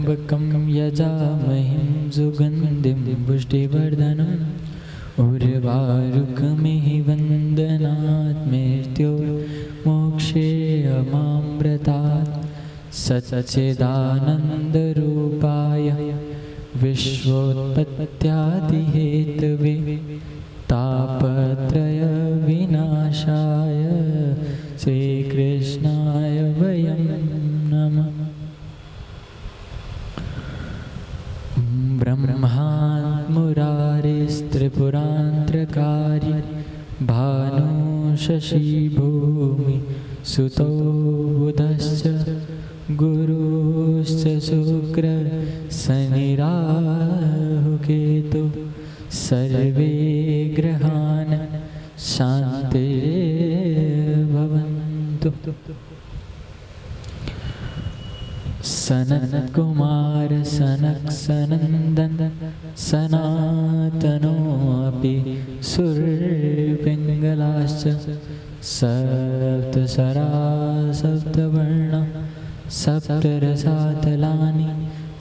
त्र्यम्बकं यजामहे सुगन्धिं पुष्टिवर्धनम् उर्वारुकमिह वन्दनात् मृत्योर्मोक्षेऽमामृतात् सच्चिदानन्दरूपाय विश्वोत्पत्त्यादिहेतवे तापत्रयविनाशाय श्रीकृष्णाय वयं नमः। ब्रह्मात् मुरारिस्त्रिपुरान्तकारी भानु शशि भूमि सुतो बुधश्च गुरुश्च शुक्र शनिराहुकेतु सर्वे ग्रहान् शान्तिर्भवन्तु। सनत्कुमार सनक सनन्दन सनातनोऽपि सुरपिङ्गलाश्च सप्तस्वरा सप्तवर्णा सप्तरसातलानि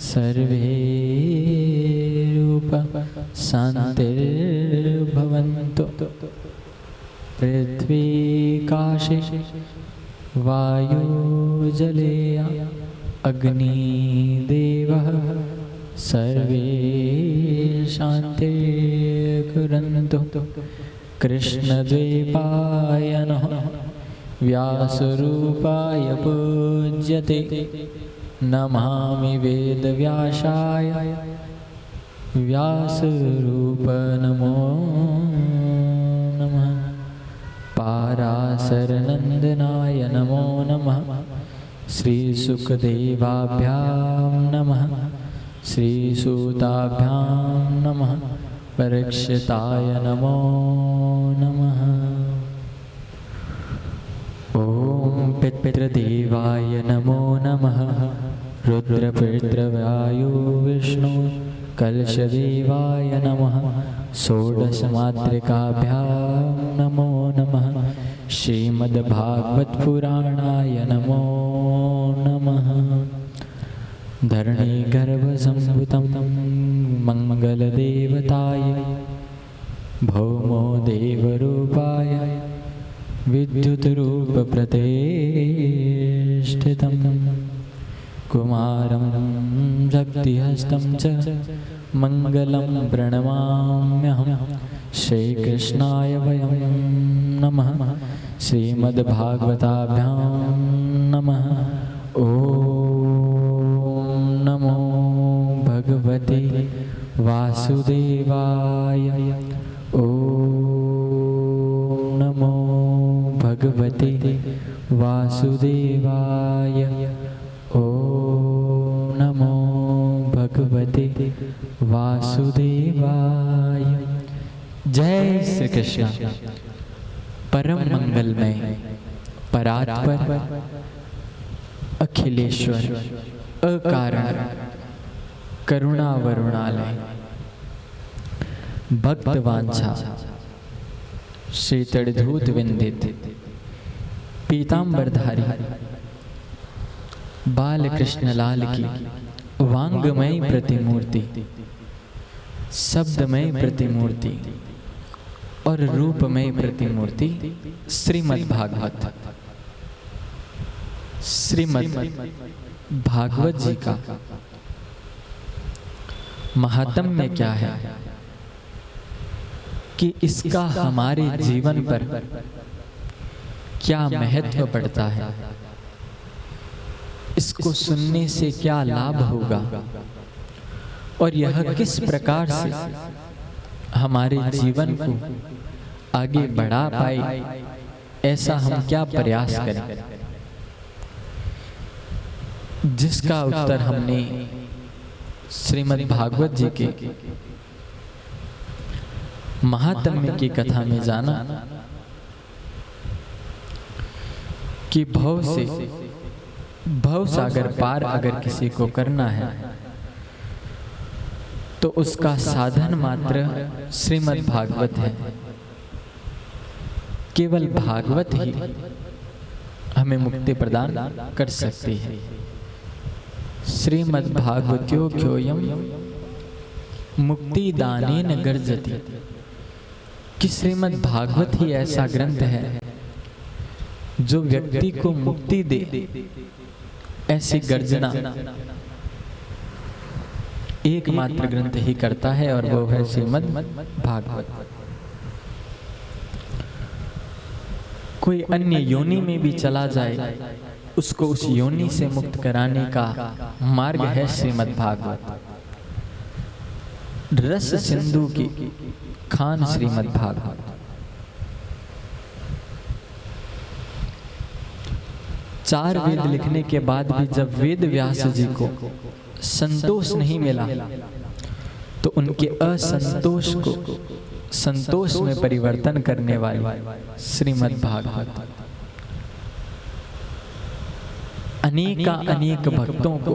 सर्वे रूप शान्तिर्भवन्तु। पृथ्वी काशे वायु जलेया अग्निदेवः सर्वे शान्तिर्कुर्वन्तु। कृष्णद्वैपायनः व्यासरूपाय पूज्यते नमामि वेदव्यासाय व्यासरूप नमो नमः। पाराशरनन्दनाय नमो नमः। श्रीसुखदेवाभ्यां नमः। श्रीसूताभ्यां नमः। परीक्षिताय नमो नमः। ॐ पितृदेवाय नमो नमः। रुद्रपितृवायो विष्णु कलशदेवाय नमः। षोडशमातृकाभ्यां नमो नमः। श्रीमद्भागवतपुराणाय नमो नमः। धरणीगर्भसम्भूतं मङ्गलदेवताय भौमो देवरूपाय विद्युतरूपप्रतिष्ठितं कुमारं शक्तिहस्तं च मङ्गलं प्रणमाम्यहं। श्रीकृष्णाय वयं नमः। श्रीमद्भागवताभ्यां नमः। ॐ नमो भगवते वासुदेवाय। ॐ नमो भगवते वासुदेवाय। ॐ नमो भगवते वासुदेवाय। जय श्री कृष्ण। परम मंगलमय परात्पर अखिलेश्वर अकारण करुणा वरुणालय भक्तवांछा शीतलधूत विंदित पीतांबरधारी बाल कृष्ण लाल की वांगमय प्रतिमूर्ति शब्दमय प्रतिमूर्ति और रूपमय प्रतिमूर्ति श्रीमद्भागवत भागवत जी का महात्म्य क्या है कि इसका हमारे जीवन पर क्या महत्व पड़ता है, इसको सुनने से क्या लाभ होगा और यह किस प्रकार से हमारे जीवन को आगे बढ़ा पाए, ऐसा हम क्या प्रयास करें, जिसका उत्तर हमने श्रीमद् भागवत जी के महात्म्य की कथा में जाना कि भव सागर पार अगर किसी को करना है तो उसका साधन मात्र श्रीमद् भागवत है। केवल भागवत ही हमें मुक्ति प्रदान कर सकती है। श्रीमद्भागवत्योऽयं मुक्तिदानेन गर्जति। कि श्रीमद्भागवत ही ऐसा ग्रंथ है जो व्यक्ति को मुक्ति दे, ऐसी गर्जना एकमात्र ग्रंथ ही करता है, और वो है श्रीमद्भागवत। कोई अन्य योनि में भी चला जाए, उसको उस योनि से मुक्त कराने का मार्ग है श्रीमद्भागवत। रस सिंधु की खान श्रीमद्भागवत। चार वेद लिखने के बाद भी जब वेद व्यास जी को संतोष नहीं मिला, तो उनके असंतोष को संतोष में परिवर्तन करने वाली श्रीमद्भागवत अनेक भक्तों को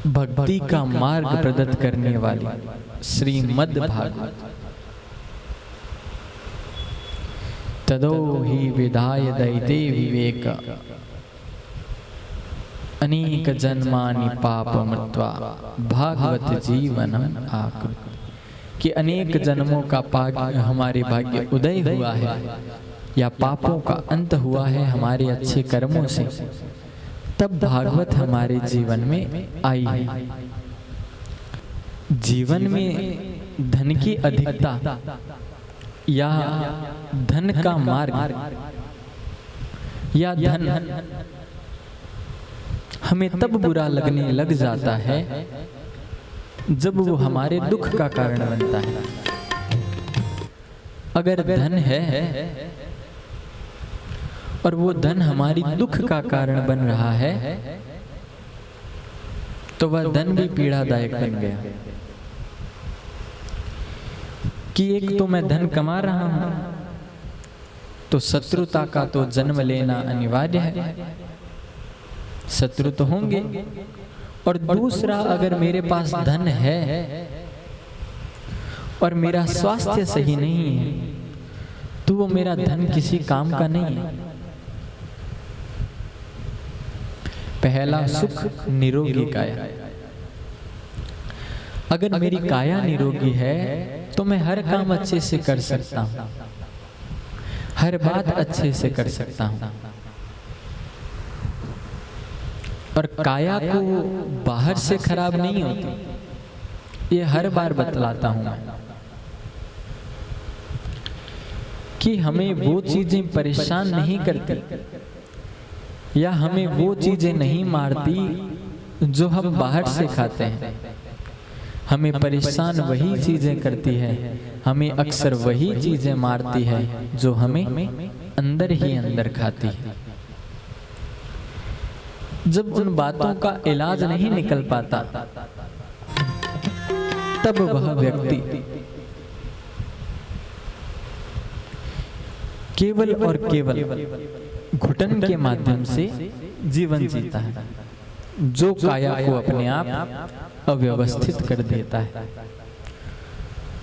भक्ति का मार्ग प्रदत्त करने वाली श्रीमद्भागवत। तदो ही विधाय दैते विवेक अनेक जन्मानि पापमृत्वा भागवत जीवनम आकृत। कि अनेक जन्मों का हमारे भाग्य उदय हुआ है, या पापों का अंत हुआ है हमारे अच्छे कर्मों से, तब भागवत हमारे जीवन में आई है। जीवन में धन की अधिकता या धन का मार्ग या धन हमें तब बुरा लगने लग जाता है जब वो हमारे दुख का कारण बनता है। अगर धन है और वो धन हमारी दुख का कारण बन रहा है, तो वह धन भी पीड़ादायक बन गया। कि एक तो मैं धन कमा रहा हूं, तो शत्रुता का तो जन्म लेना अनिवार्य है, शत्रु तो होंगे। और दूसरा, अगर मेरे पास धन है और मेरा स्वास्थ्य सही नहीं है, तो वो मेरा धन किसी काम का नहीं है। पहला सुख निरोगी काया। अगर मेरी काया निरोगी है तो मैं हर काम अच्छे से कर सकता हूं, हर बात अच्छे से कर सकता हूं। और काया को बाहर से खराब नहीं होती, ये हर बार बतलाता हूं मैं, कि हमें वो चीजें परेशान नहीं करती या हमें वो चीजें नहीं मारती जो हम बाहर से खाते हैं। हमें परेशान वही चीजें करती है, हमें अक्सर वही चीजें मारती है जो हमें अंदर ही अंदर खाती है। जब उन बातों का इलाज नहीं निकल पाता, तब वह व्यक्ति केवल और केवल घुटन के माध्यम से जीवन जीता है, जो काया को अपने आप अव्यवस्थित कर देता है।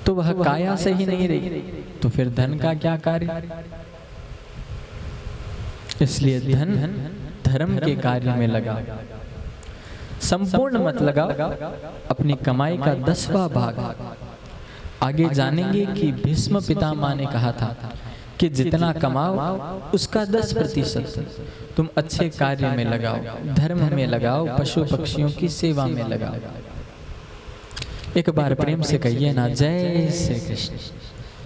तो वह काया से ही नहीं रही, तो फिर धन का क्या कार्य? इसलिए धन धर्म के कार्य में लगा, संपूर्ण मत लगाओ, अपनी कमाई का 10वां भाग। आगे जानेंगे कि भीष्म पितामह ने कहा था कि जितना कमाओ उसका 10% तुम अच्छे कार्य में लगाओ, धर्म में लगाओ, पशु पक्षियों की सेवा में लगाओ। एक बार प्रेम से कहिए ना, जय श्री कृष्ण।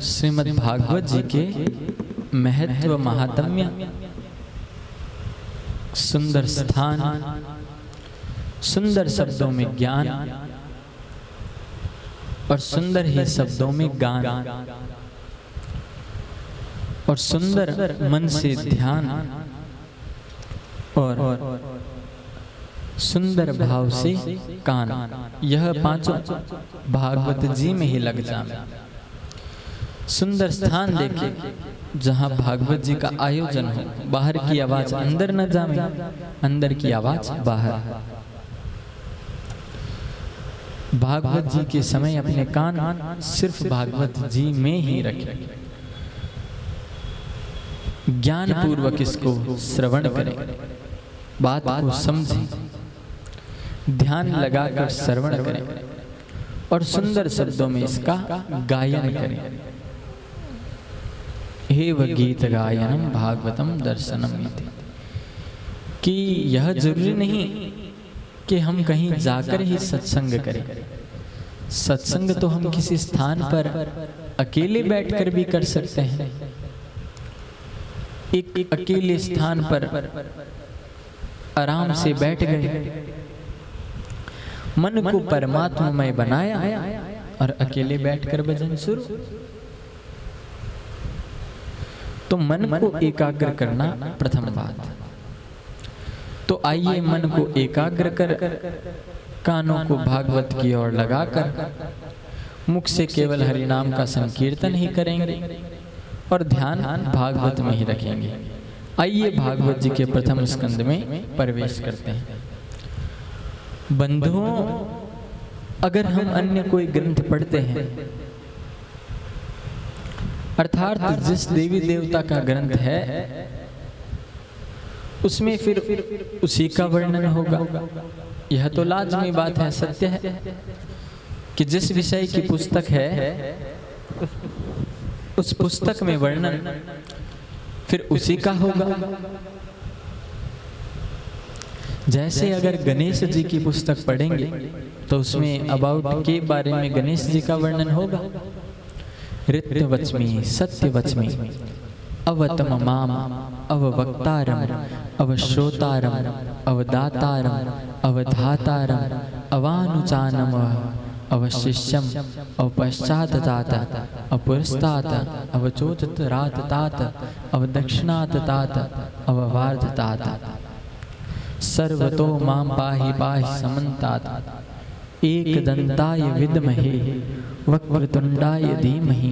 श्रीमद् भागवत जी के महत्व महात्म्य, सुंदर स्थान, सुंदर शब्दों में ज्ञान और सुंदर ही शब्दों में गान और सुंदर मन से ध्यान और सुंदर भाव से कान, यह पांचों भागवत जी में ही लग जाए। सुंदर स्थान देखे जहां भागवत जी का आयोजन हो, बाहर की आवाज अंदर न जाए, अंदर की आवाज बाहर। भागवत जी के समय अपने कान सिर्फ भागवत जी में ही रखें, ज्ञान पूर्वक इसको श्रवण करें, बात को समझें ध्यान लगाकर श्रवण करें और सुंदर शब्दों में इसका गायन करें। हे व गीत गायनम भागवतम दर्शनम इति। कि यह जरूरी नहीं कि हम कहीं जाकर ही सत्संग करें। सत्संग तो हम किसी स्थान पर अकेले बैठकर भी कर सकते हैं। एक अकेले स्थान पर आराम से बैठ गए, मन को परमात्मामय बनाया और अकेले बैठकर भजन शुरू। तो मन को एकाग्र करना प्रथम बात। तो आइए मन को एकाग्र कर कानों को भागवत की ओर लगाकर मुख से केवल हरि नाम का संकीर्तन ही करेंगे और ध्यान भागवत में ही रखेंगे। आइए भागवत जी के प्रथम स्कंद में प्रवेश करते हैं। बंधुओं, अगर हम अन्य कोई ग्रंथ पढ़ते हैं, अर्थात जिस देवी देवता का ग्रंथ है उसमें फिर उसी का वर्णन होगा। यह तो लाजमी बात है, सत्य है कि जिस विषय की पुस्तक है उस पुस्तक में वर्णन फिर उसी का होगा। जैसे अगर गणेश जी की पुस्तक पढ़ेंगे तो उसमें अबाउट के बारे में गणेश जी का वर्णन होगा। ऋतवच्मि सत्यवच्मि अवतम माम अववक्तारम अवश्रोतारम अवदातारम अवधातारम अवानुचानम अवशिष्यम अवपश्चातात अपुरस्तात अवचोतरातात अवदक्षिणातात अववार्धतात सर्वतो मां पाहि पाहि समन्तात एकदन्ताय विद्महे वक्रतुण्डाय धीमहि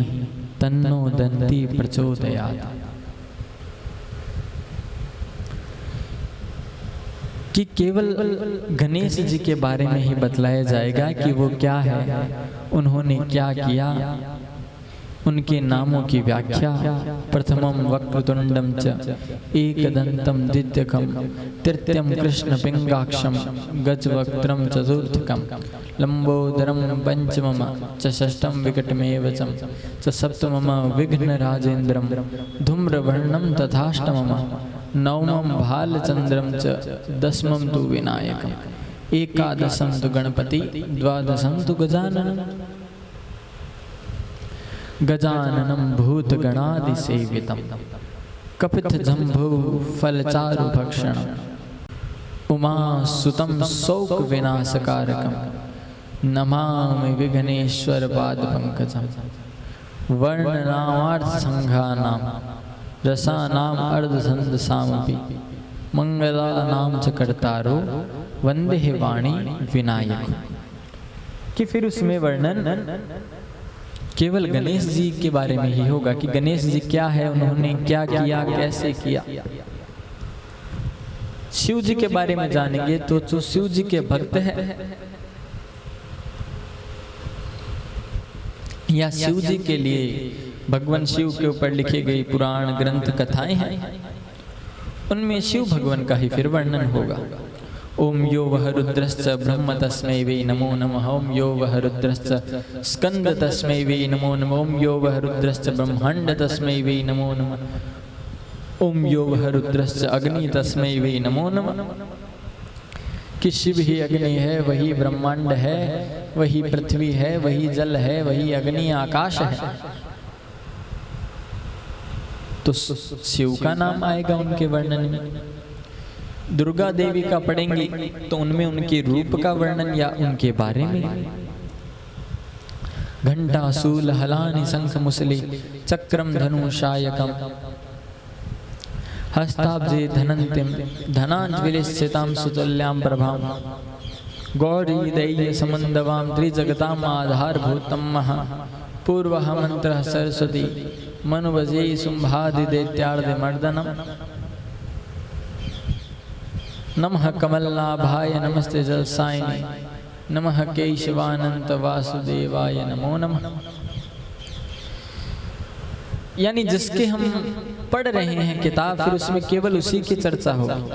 तन्नो दन्ती प्रचोदयात्। कि केवल गणेश जी के बारे में ही बतलाया जाएगा कि वो क्या है, उन्होंने क्या किया, उनके नामों की व्याख्या। प्रथमम वक्रतुंडम च एकदंतम द्वितीयकम तृतीयम कृष्ण पिंगाक्षम गजवक्त्रम चतुर्थकम लंबोदरम पंचमम च षष्ठम विकटमेव च सप्तमम विघ्नराजेन्द्रम धूम्रवर्णम तथाष्टमम नवमं भालचंद्रम च दशमं तु विनायकम एकादशं तु गणपति द्वादशं तु गजाननम गजाननं भूतगणादिसेवितं कपितजम्भू फलचारुभक्षणं उमासुतं शोकविनाशकारकं नमामि विघ्नेश्वरपादपङ्कजं वर्णनामार्थसङ्घानां रसानाम अर्धसंदसामपि मंगलानाम च कर्तारो वंदे वाणी विनायक। कि फिर उसमें वर्णन केवल गणेश जी के बारे में ही होगा कि गणेश जी क्या है, उन्होंने क्या किया, कैसे किया। शिव जी के बारे में जानेंगे तो जो शिव जी के भक्त है या शिव जी के लिए भगवान शिव के ऊपर लिखी गई पुराण ग्रंथ कथाएं हैं, उनमें शिव भगवान का ही फिर वर्णन होगा। ओम यो वह रुद्रश्च ब्रह्म तस्मै वे नमो नमः। ओम यो वह रुद्रश्च स्कंद तस्मै वे नमो नमः। ओम यो वह रुद्रश्च ब्रह्मांड तस्मै वे नमो नमः। ओम यो वह रुद्रश्च अग्नि तस्मै वे नमो नमः। कि शिव ही अग्नि है, वही ब्रह्मांड है, वही पृथ्वी है, वही जल है, वही अग्नि आकाश है। तो शिव का नाम आएगा उनके वर्णन में। दुर्गा देवी का पढ़ेंगे तो उनमें उनके रूप का वर्णन या उनके बारे में। घंटा शूल हलानि शंख मुसले चक्रम धनुषायकम हस्ताब्जे धनंतिम धनांजलिस्थितां सुतुल्यां प्रभां गौरी दैय समंदवां त्रिजगतां आधारभूतं महा पूर्वः मंत्रः सरस्वती मनुवजे शुंभादिदैत्यार्धमर्दनम् नमः कमलनाभाय नमस्ते जलसायिने नमः केशवानंत वासुदेवाय नमो नमः। यानी जिसके हम पढ़ रहे हैं किताब, फिर उसमें केवल उसी की चर्चा होगी।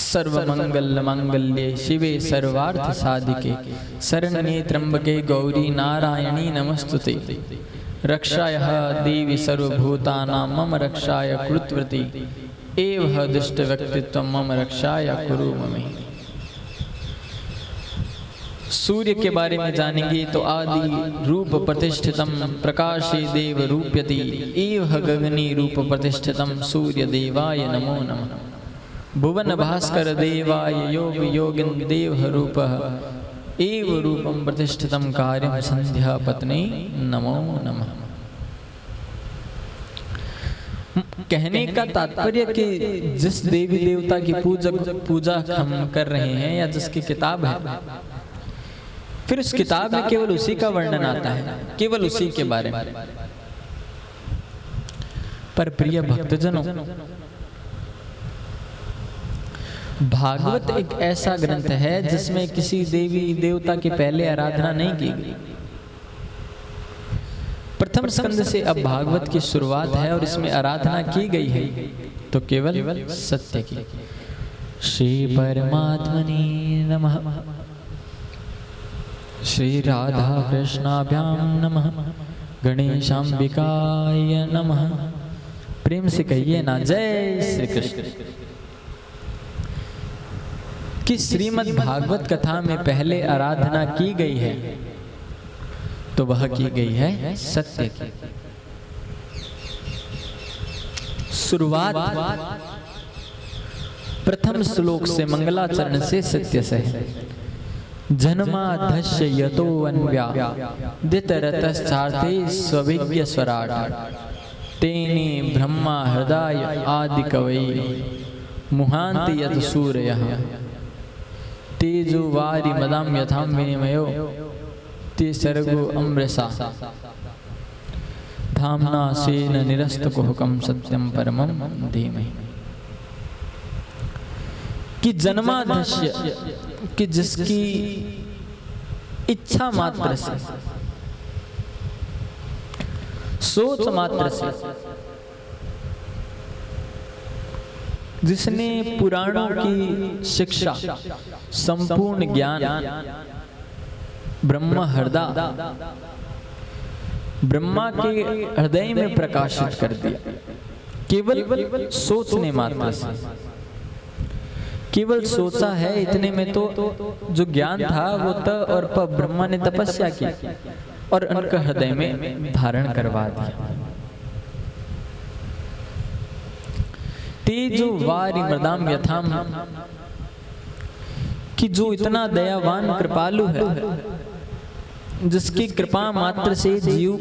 सर्वमंगल मांगल्ये शिवे सर्वार्थ साधिके शरण्ये त्र्यंबके गौरी नारायणी नमस्तुते। रक्षायः देवी सर्वभूतानां मम रक्षाय कृतवती एवं दुष्ट व्यक्तित्व मम रक्षाय कुरु ममे। सूर्य के बारे में जानेंगे तो आदि रूप प्रतिष्ठितम प्रकाशे देव रूप्यति एव गगनी रूप प्रतिष्ठितम सूर्य देवाय नमो नमः। भुवन भास्कर देवाय योग योगिन देव रूपः एव रूपम प्रतिष्ठितम कार्यम संध्या पत्नी नमो नमः। कहने का तात्पर्य कि जिस देवी देवता की पूजा हम कर रहे हैं या जिसकी किताब है, फिर उस किताब में केवल उसी का वर्णन आता है, केवल उसी के बारे में। पर प्रिय भक्तजनों, भागवत एक ऐसा ग्रंथ है जिसमें किसी देवी देवता की पहले आराधना नहीं की गई। प्रथम स्कंद से अब भागवत की शुरुआत है और इसमें आराधना की गई है तो केवल सत्य की। श्री परमात्मने नमः। श्री राधा कृष्णाभ्याम नमः। गणेशांबिकाय नमः। प्रेम से कहिए ना जय श्री कृष्ण। कि श्रीमद् भागवत कथा में पहले आराधना की गई है तो वह की गई है सत्य की। शुरुआत प्रथम श्लोक से मंगलाचरण से सत्य से है। जन्माधस्य यतो अन्व्या दितरतश्चार्थे स्वभिज्ञ स्वराट तेने ब्रह्मा हृदय आदि कवये मुहान्ति यत सूरयः तेजो वारि मदाम यथाम विनिमयो ते सर्गो अमृषा धाम्ना स्वेन निरस्तकुहकं सत्यं परमं धीमहि। कि जन्माधस्य कि जिसकी इच्छा मात्र से, सोच मात्र से, जिसने पुराणों की शिक्षा संपूर्ण ज्ञान ब्रह्म हृदय ब्रह्मा के हृदय में प्रकाशित कर दिया। केवल सोचने मात्र से, केवल सोचा है इतने में तो जो ज्ञान था वो त और प ब्रह्मा ने तपस्या की और उनका हृदय में धारण करवा दिया। तेजो वारि मृदाम यथाम कि जो इतना दयावान कृपालु है, जिसकी कृपा मात्र से जीव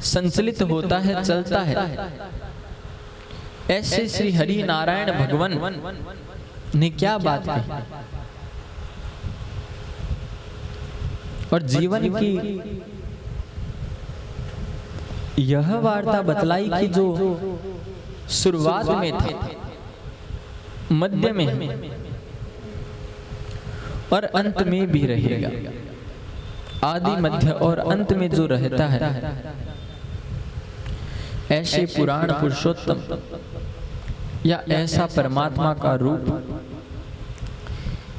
संचलित होता है, चलता है, ऐसे श्री हरि नारायण भगवान ने क्या बात कही और जीवन की यह वार्ता बतलाई कि जो शुरुआत में था, मध्य में और अंत में भी रहेगा। आदि मध्य और अंत में जो रहता है, ऐसे पुराण पुरुषोत्तम या ऐसा परमात्मा का रूप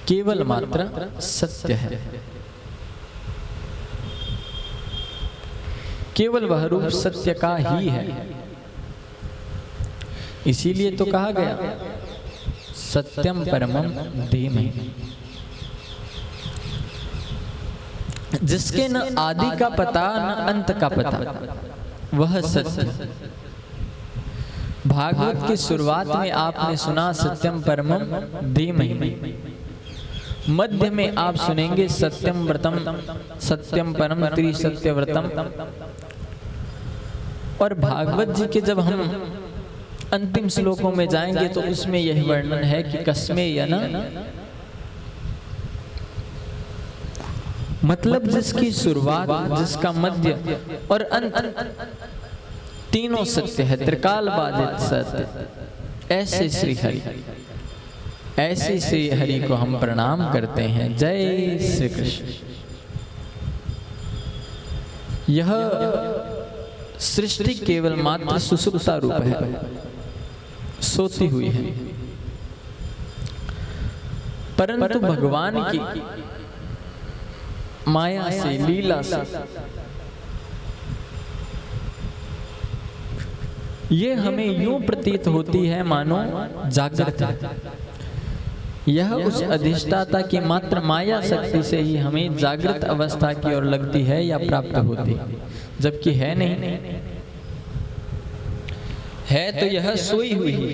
केवल मात्र सत्य है। केवल वह रूप सत्य का ही है। इसीलिए तो कहा गया सत्यम परमम धीमहि। जिसके न आदि का पता न अंत का पता, वह सत्य। भागवत की शुरुआत में आपने सुना सत्यम परमम धीमहि। मध्य में आप सुनेंगे सत्यम व्रतम, सत्यम परम त्रिसत्य व्रतम। और भागवत जी के जब हम अंतिम श्लोकों में जाएंगे तो उसमें यह वर्णन है कि कस्मे यन, मतलब जिसकी शुरुआत, जिसका मध्य और अंत तीनों सत्य है, त्रिकाल बाधित सत्य। ऐसे श्री हरि, ऐसे श्री हरि को हम प्रणाम करते हैं। जय श्री कृष्ण। यह सृष्टि केवल मात्र सुसुप्ता रूप है, सोती हुई है। परंतु भगवान की माया से, लीला से ये हमें यूं प्रतीत होती है मानो जागृत है। यह उस अधिष्ठाता की मात्र माया शक्ति से ही हमें जागृत अवस्था की ओर लगती है या प्राप्त होती है, जबकि है नहीं। है तो यह सोई हुई है।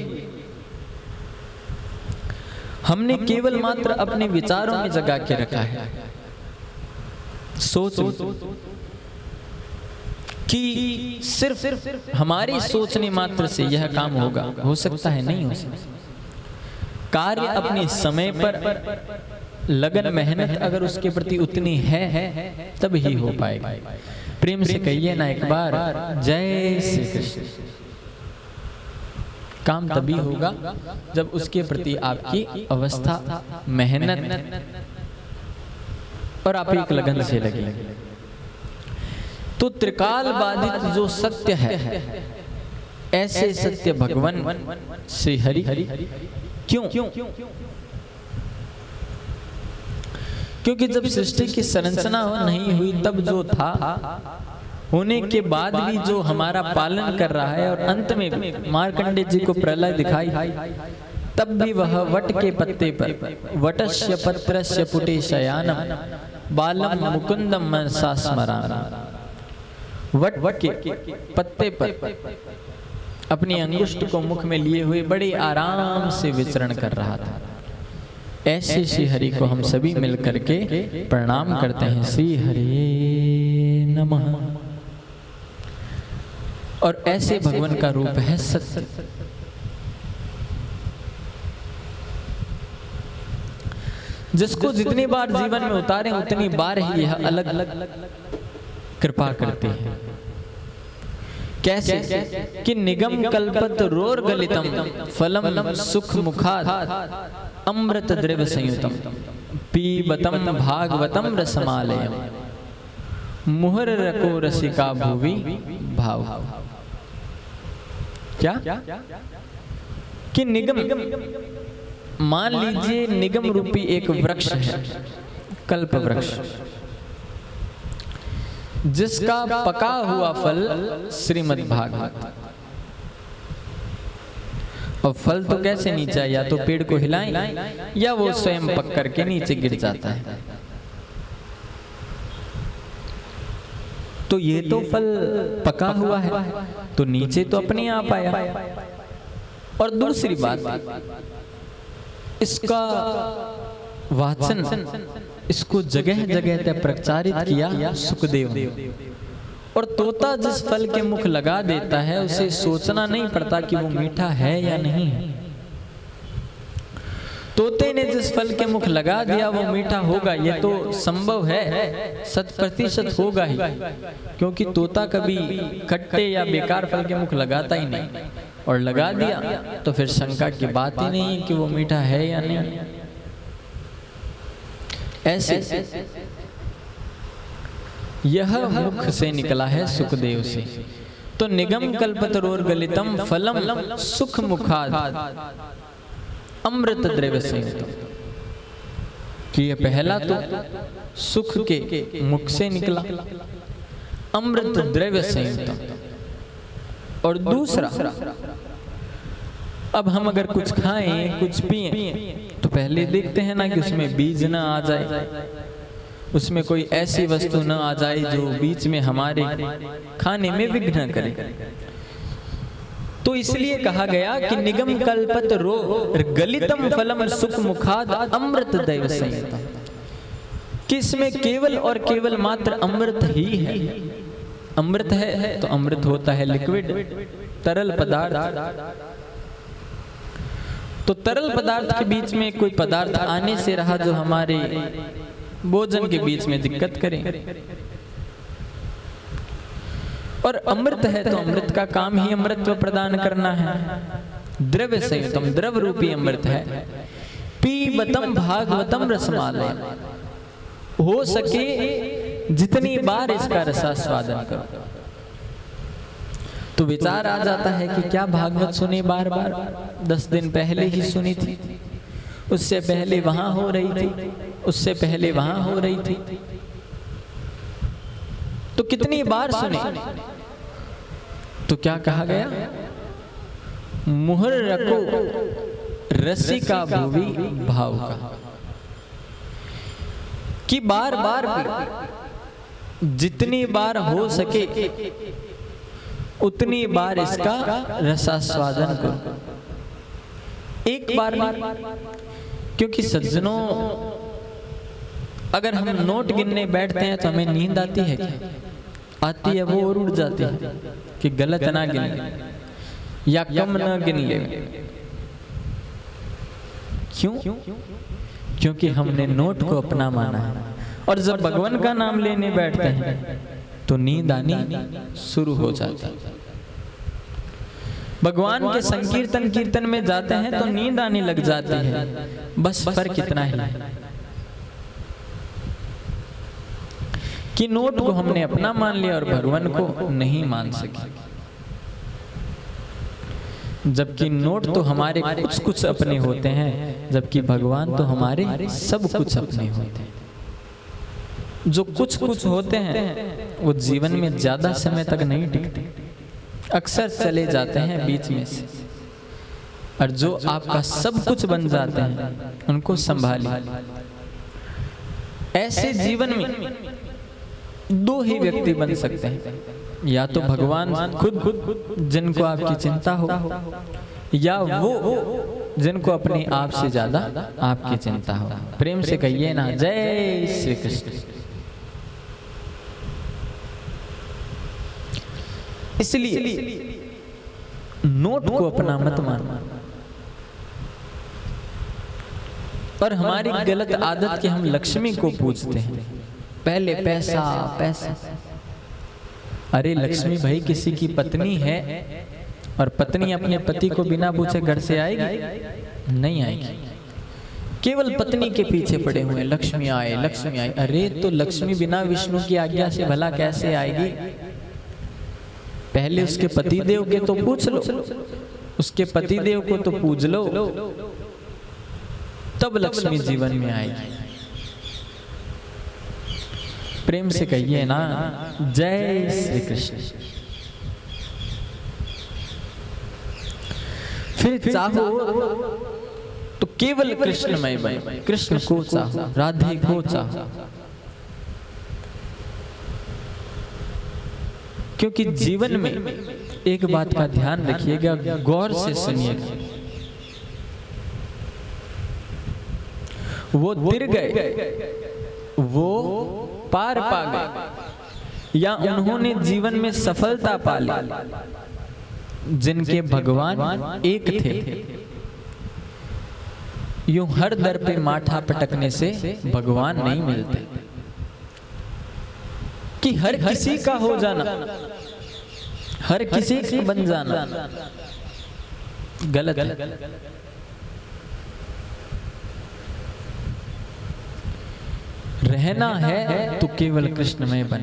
हमने केवल मात्र अपने विचारों में जगा के रखा है। सोच कि सिर्फ हमारी सोचने मात्र से यह काम होगा, हो सकता है? नहीं हो सकता। कार्य अपने समय पर लगन मेहनत अगर उसके प्रति उतनी है तब ही हो पाएगा। प्रेम से कहिए ना एक बार, जय श्री कृष्ण। काम तभी होगा जब उसके प्रति आपकी अवस्था, मेहनत और आप एक लगन से लगे। तो त्रिकाल बाधित जो सत्य है, ऐसे सत्य भगवान श्री हरि क्यों? क्योंकि जब सृष्टि की संरचना नहीं हुई तब जो था, होने के बाद भी जो हमारा पालन कर रहा है, और अंत में मार्कंडेय जी को प्रलय दिखाई तब भी वह वट के पत्ते पर, वटस्य पत्रस्य पुटे शयानम बालम मुकुंदम मनसा स्मरामि। वट के पत्ते पर अपनी अंगुष्ठ को मुख में लिए हुए बड़े आराम से विचरण कर रहा था। ऐसे श्री हरि को हम सभी मिलकर के प्रणाम करते हैं। श्री हरि नमः। और ऐसे भगवान का रूप है सत्य। जिसको जितनी बार जीवन में उतारे उतनी बार ही यह अलग अलग कृपा करते हैं। कैसे? कि निगम कल्पत रोर गलितम फलम सुख मुखाद अमृत द्रव्य संयुतम पीबतम भागवतम रसमालयम मुहर रको रसिका भुवि भाव। क्या? कि निगम, मान लीजिए निगम रूपी एक वृक्ष है, कल्प वृक्ष, जिसका पका हुआ फल श्रीमद् भागवत। और फल तो कैसे नीचे, या तो पेड़ को हिलाएं या वो स्वयं पक करके नीचे गिर जाता है। तो ये तो फल पका हुआ है, तो नीचे तो अपने आप आया। और दूसरी बात, इसका वाचन, इसको जगह जगह तक प्रचारित किया सुखदेव ने। और तोता जिस फल के मुख लगा देता है, उसे सोचना नहीं पड़ता कि वो मीठा है या नहीं है। तोते ने जिस फल के मुख लगा दिया वो मीठा होगा, ये तो संभव है, 100% होगा ही। क्योंकि तोता कभी खट्टे या बेकार फल के मुख लगाता ही नहीं, और लगा दिया तो फिर शंका की बात ही नहीं है कि वो मीठा है या नहीं। ऐसे यह मुख से निकला है सुखदेव से। तो निगम कल्पतरोर गलितम फलम सुख मुखाद अमृत द्रव्य संयुतम, कि यह पहला तो सुख के मुख से निकला, अमृत द्रव्य संयुतम। और दूसरा, अब हम अगर कुछ खाएं, कुछ पिएं, तो पहले देखते हैं ना कि उसमें बीज ना आ जाए, उसमें कोई ऐसी वस्तु न आ जाए जो बीच में हमारे खाने में विघ्न करे। तो इसलिए कहा गया कि निगम कल्पत रो गलितम फलम सुख मुखाद अमृत दैव संयुतम, कि इसमें केवल और केवल मात्र अमृत ही है। अमृत है तो अमृत होता है लिक्विड, तरल पदार्थ। तो तरल पदार्थ के बीच में कोई पदार्थ आने से रहा जो हमारे भोजन के बीच में दिक्कत करें। और अमृत है तो अमृत का काम ही अमृतत्व प्रदान करना है। द्रव्य संयुतम, द्रव रूपी अमृत है। पीबतम भागवतम रसमालय, हो सके जितनी बार इसका रसास्वादन करो। तो विचार आ जाता है कि क्या भागवत सुने बार बार, 10 दिन पहले ही सुनी थी। उससे पहले वहां हो रही थी, उससे पहले वहां हो रही थी। तो कितनी बार सुने, तो क्या कहा गया? मुहर रखो रसिका भुवि भाव का, कि बार बार भी जितनी बार हो सके उतनी बार इसका रसास्वादन करो, एक बार नहीं। क्योंकि सज्जनों, अगर हम नोट गिनने बैठते हैं तो हमें नींद आती है क्या? आती है, वो और उड़ जाती है कि गलत ना गिन ले या कम ना गिन ले। क्यों? क्योंकि हमने नोट को अपना माना है। और जब भगवान का नाम लेने बैठते हैं तो नींद आनी शुरू हो जाती है। भगवान के संकीर्तन कीर्तन में जाते हैं तो नींद आने लग जाती है। बस फर्क इतना ही कि नोट को हमने अपना मान लिया और भगवान को नहीं मान सके। जबकि नोट तो हमारे कुछ कुछ अपने होते हैं, जबकि भगवान तो हमारे सब कुछ अपने होते हैं। जो कुछ कुछ होते हैं वो जीवन में ज्यादा समय तक नहीं टिकते, अक्सर चले जाते हैं बीच में से। और जो आपका सब कुछ बन जाते हैं उनको संभालिए। ऐसे जीवन में दो ही व्यक्ति बन सकते हैं, या तो भगवान खुद जिनको आपकी चिंता हो, या वो जिनको अपने आप से ज्यादा आपकी चिंता हो। प्रेम से कहिए ना, जय श्री कृष्ण। इसलिए नोट को अपना मत मानो। और हमारी गलत आदत कि हम लक्ष्मी को पूजते हैं, पहले पैसा पैसा। अरे लक्ष्मी भाई किसी की पत्नी है और पत्नी अपने पति को बिना पूछे घर से आएगी? नहीं आएगी। केवल पत्नी के पीछे पड़े हुए लक्ष्मी आए लक्ष्मी आए। अरे तो लक्ष्मी बिना विष्णु की आज्ञा से भला कैसे आएगी? पहले उसके पतिदेव के तो पूछ लो, उसके पतिदेव को तो पूज लो, तब लक्ष्मी जीवन में आएगी। प्रेम से कहिए ना, जय श्री कृष्ण। फिर चाहो तो केवल कृष्णमय बने, कृष्ण को चाहो, राधे को चाहो। क्योंकि जीवन में एक बात का ध्यान रखिएगा, गौर से सुनिएगा। वो तिर गए, वो पार पा गए, या उन्होंने जीवन में सफलता पा ली जिनके भगवान एक थे। यूं हर दर पे माथा पटकने से भगवान नहीं मिलते। कि हर किसी का हो जाना, हर किसी का बन जाना गलत है। रहना है तो केवल कृष्णमय बन।